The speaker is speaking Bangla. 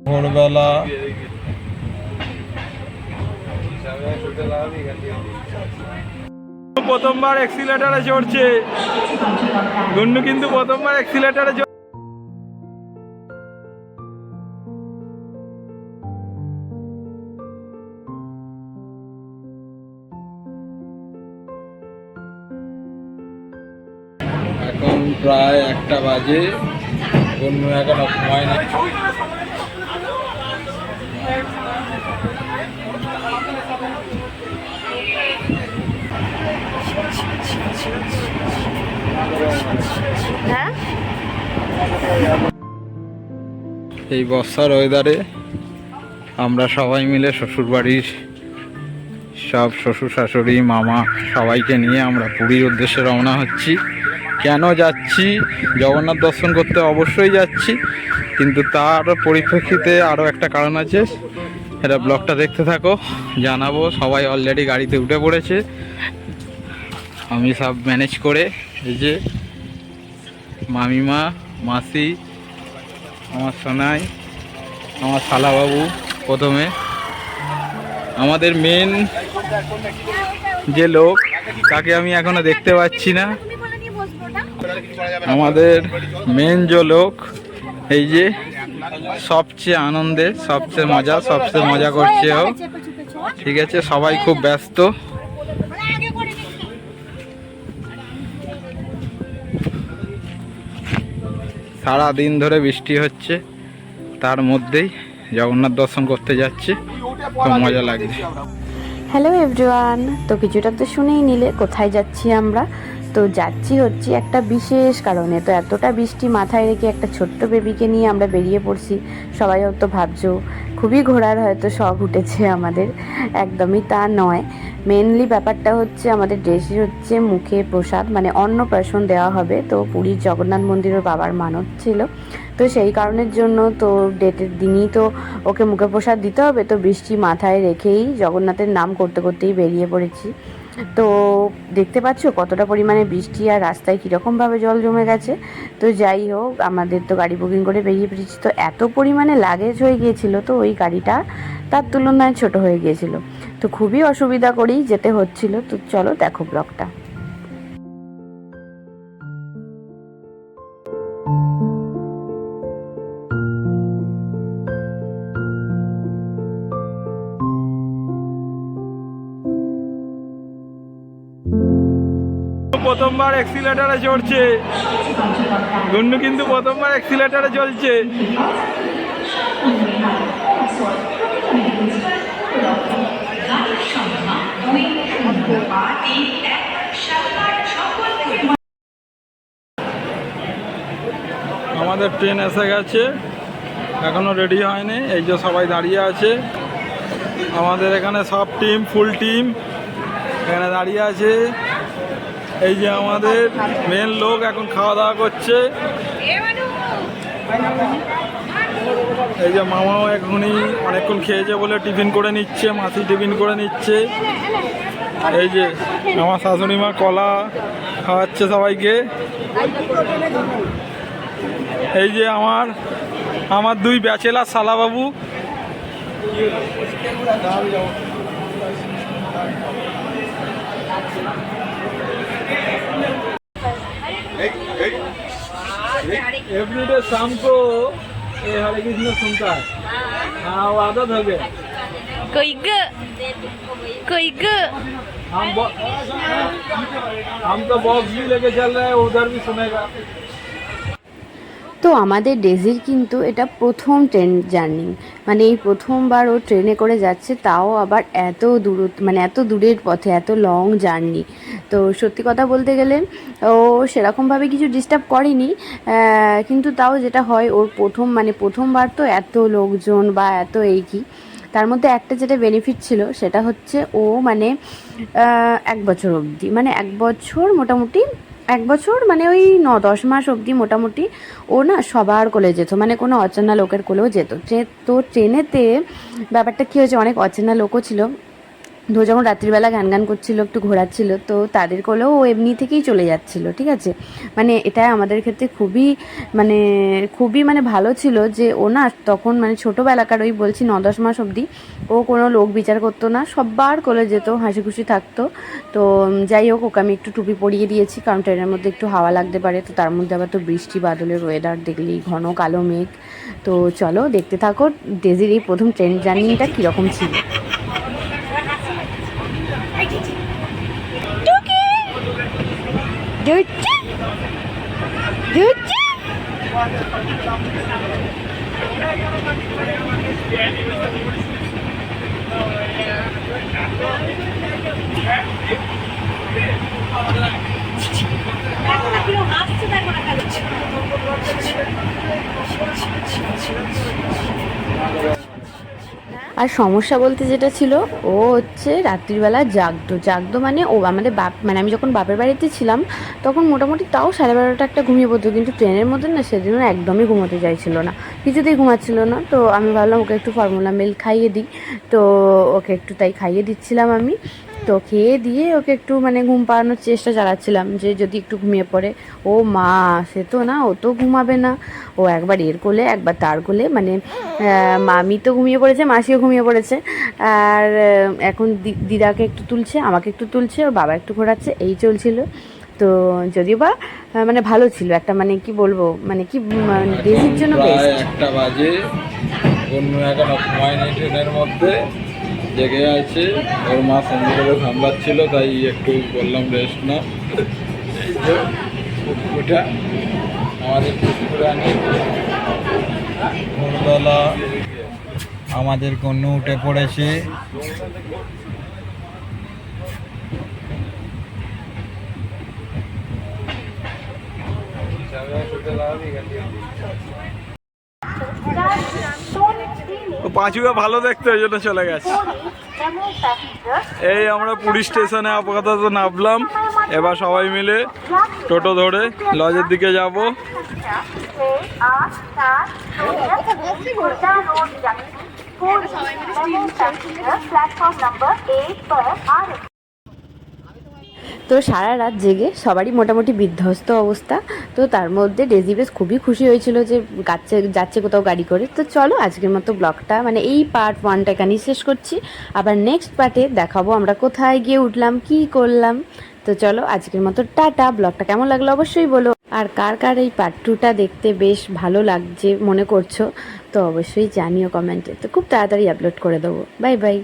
ভোরবেলা প্রথমবার অ্যাক্সিলারেটরে চড়ছে গুন্ডু, কিন্তু প্রথমবার অ্যাক্সিলারেটরে এখন প্রায় 1টা বাজে, গুন্ডু এখনো ঘুমায় না। এই বর্ষার ওয়েদারে আমরা সবাই মিলে শ্বশুরবাড়ির সব শ্বশুর শাশুড়ি মামা সবাইকে নিয়ে আমরা পুরীর উদ্দেশ্যে রওনা হচ্ছি। কেন যাচ্ছি? জগন্নাথ দর্শন করতে অবশ্যই যাচ্ছি, কিন্তু তার পরিপ্রেক্ষিতে আরও একটা কারণ আছে। এটা ব্লগটা দেখতে থাকো, জানাবো। সবাই অলরেডি গাড়িতে উঠে পড়েছে, আমি সব ম্যানেজ করে। এই যে মামিমা, মাসি, আমার সোনাই, আমার শালাবাবু। প্রথমে আমাদের মেন যে লোক, তাকে আমি এখনো দেখতে পাচ্ছি না। আমাদের মেন যে লোক, এই যে সবচেয়ে আনন্দে, সবচেয়ে মজা করছে ও। ঠিক আছে, সবাই খুব ব্যস্ত। সারা দিন ধরে বৃষ্টি হচ্ছে, তার মধ্যেই জগন্নাথ দর্শন করতে যাচ্ছে, খুব মজা লাগছে। হ্যালো এভরিওয়ান, তো কিছুটা তো শুনেই নিলে কোথায় যাচ্ছি আমরা। তো যাচ্ছি হচ্ছে একটা বিশেষ কারণে। তো এতটা বৃষ্টি মাথায় রেখে একটা ছোট্ট বেবিকে নিয়ে আমরা বেরিয়ে পড়ছি। সবাই হয়তো ভাবছো খুবই ঘোরার হয়তো শখ উঠেছে আমাদের, একদমই তা নয়। মেনলি ব্যাপারটা হচ্ছে আমাদের দেশে হচ্ছে মুখে প্রসাদ, মানে অন্নপ্রাশন দেওয়া হবে। তো পুরীর জগন্নাথ মন্দিরের বাবার মানত ছিল, তো সেই কারণের জন্য তো ডেটের দিনই তো ওকে মুখে প্রসাদ দিতে হবে। তো বৃষ্টি মাথায় রেখেই জগন্নাথের নাম করতে করতেই বেরিয়ে পড়েছি। তো দেখতে পাচ্ছ কতটা পরিমাণে বৃষ্টি, আর রাস্তায় কীরকমভাবে জল জমে গেছে। তো যাই হোক, আমাদের তো গাড়ি বুকিং করে বেরিয়ে পড়েছি। তো এত পরিমাণে লাগেজ হয়ে গিয়েছিল, তো ওই গাড়িটা তার তুলনায় ছোট হয়ে গিয়েছিল, তো খুবই অসুবিধা করেই যেতে হচ্ছিল। তো চলো দেখো ব্লগটা। প্রথমবার অ্যাক্সিলারেটরে চড়ছে গুন্ডু, কিন্তু প্রথমবার অ্যাক্সিলারেটরে চলছে। আমাদের ট্রেন এসে গেছে, এখনো রেডি হয়নি। এই যে সবাই দাঁড়িয়ে আছে, আমাদের এখানে সব টিম, ফুল টিম এখানে দাঁড়িয়ে আছে। এই যে আমাদের মেন লোক এখন খাওয়া দাওয়া করছে। এই যে মামাও এখনই অনেকক্ষণ খেয়েছে বলে টিফিন করে নিচ্ছে, মাসি টিফিন করে নিচ্ছে। এই যে আমার শাশুড়ি মা কলা খাওয়াচ্ছে সবাইকে। এই যে আমার দুই ব্যাচেলার শালাবাবু। एवरीडे शाम को ये हरे कृष्ण सुनता है। हाँ, वो आदत हो गया। कोई हम तो बॉक्स भी लेके चल रहे हैं, उधर भी सुनेगा। তো আমাদের ডেজির কিন্তু এটা প্রথম ট্রেন জার্নি, মানে এই প্রথমবার ও ট্রেনে করে যাচ্ছে, তাও আবার এত দূর, মানে এত দূরের পথে, এত লং জার্নি। তো সত্যি কথা বলতে গেলে ও সেরকমভাবে কিছু ডিস্টার্ব করেনি, কিন্তু তাও যেটা হয় ওর প্রথমবার তো এত লোকজন বা এত এই কি, তার মধ্যে একটা যেটা বেনিফিট ছিল সেটা হচ্ছে ও মানে 1 বছর অবধি, মানে 1 বছর মোটামুটি 1 বছর মানে ওই 9-10 মাস অবধি মোটামুটি ও না সবার কোলে যেত, মানে কোনো অচেনা লোকের কোলেও যেত। তো ট্রেনেতে ব্যাপারটা কী হয়েছে, অনেক অচেনা লোকও ছিল। তো যখন রাত্রিবেলা গান গান করছিল, একটু ঘোরাচ্ছিল, তো তাদের কোলেও ও এমনি থেকেই চলে যাচ্ছিল, ঠিক আছে। মানে এটা আমাদের ক্ষেত্রে খুবই মানে ভালো ছিল যে ও না তখন মানে ছোটোবেলাকার, ওই বলছি 9-10 মাস অবধি ও কোনো লোক বিচার করতো না, সব্বার কোলে যেত, হাসি খুশি থাকতো। তো যাই হোক, ওকে আমি একটু টুপি পরিয়ে দিয়েছি, কারণ ট্রেনের মধ্যে একটু হাওয়া লাগতে পারে, তো তার মধ্যে আবার তো বৃষ্টি বাদলের ওয়েদার দেখলেই, ঘন কালো মেঘ। তো চলো দেখতে থাকো ডেজির এই প্রথম ট্রেন জার্নিটা কীরকম ছিল। আর সমস্যা বলতে যেটা ছিল, ও হচ্ছে রাত্রিবেলা জাগতো মানে ও আমাদের মানে আমি যখন বাপের বাড়িতে ছিলাম তখন মোটামুটি তাও 12:30 একটা ঘুমিয়ে পড়তো, কিন্তু ট্রেনের মধ্যে না সেদিনও একদমই ঘুমোতে চাইছিল না, কিছুতেই ঘুমাচ্ছিল না। তো আমি ভাবলাম ওকে একটু ফর্মুলা মিল্ক খাইয়ে দিই, তো ওকে একটু তাই খাইয়ে দিচ্ছিলাম আমি। তো খেয়ে দিয়ে ওকে একটু মানে ঘুম পাড়ানোর চেষ্টা চালাচ্ছিলাম, যে যদি একটু ঘুমিয়ে পড়ে। ও মা, সে তো না, ও তো ঘুমাবে না, ও একবার এর কোলে একবার তার কোলে, মানে মামি তো ঘুমিয়ে পড়েছে, মাসিও ঘুমিয়ে পড়েছে, আর এখন দিদাকে একটু তুলছে, আমাকে একটু তুলছে, ওর বাবা একটু ঘোরাচ্ছে, এই চলছিল। তো যদিও বা মানে ভালো ছিল একটা, মানে কি বলবো, মানে কি ডেজির জন্য প্রায় বেস্ট। 1টা বাজে, অন্য এখনো ঘুমায়নি, ট্রেনের মধ্যে জেগে আছে। ওর মা সন্ধে করে সামলাচ্ছিল, তাই একটু বললাম রেস্ট না। এই যে পুকুরটা আমাদের পুকুরানি ভোরবেলা আমাদের কন্যা উঠে পড়েছে। পাঁচুয়া ভালো দেখতে, ওই জন্য চলে গেছে। এই আমরা পুরী স্টেশনে আপাতত নামলাম, এবার সবাই মিলে টোটো ধরে লজের দিকে যাব। তো সারা রাত জেগে সবারই মোটামুটি বিধ্বস্ত অবস্থা। তো তার মধ্যে ডেজি বেশ খুবই খুশি হয়েছিল যে যাচ্ছে কোথাও গাড়ি করে। তো চলো আজকের মতো ব্লগটা, মানে এই পার্ট 1টা এখানেই শেষ করছি। আবার নেক্সট পার্টে দেখাবো আমরা কোথায় গিয়ে উঠলাম, কি করলাম। তো চলো আজকের মতো টাটা। ব্লগটা কেমন লাগলো অবশ্যই বলো, আর কার কার এই পার্ট 2টা দেখতে বেশ ভালো লাগছে মনে করছো, তো অবশ্যই জানিও কমেন্টে। তো খুব তাড়াতাড়ি আপলোড করে দেবো। Bye bye.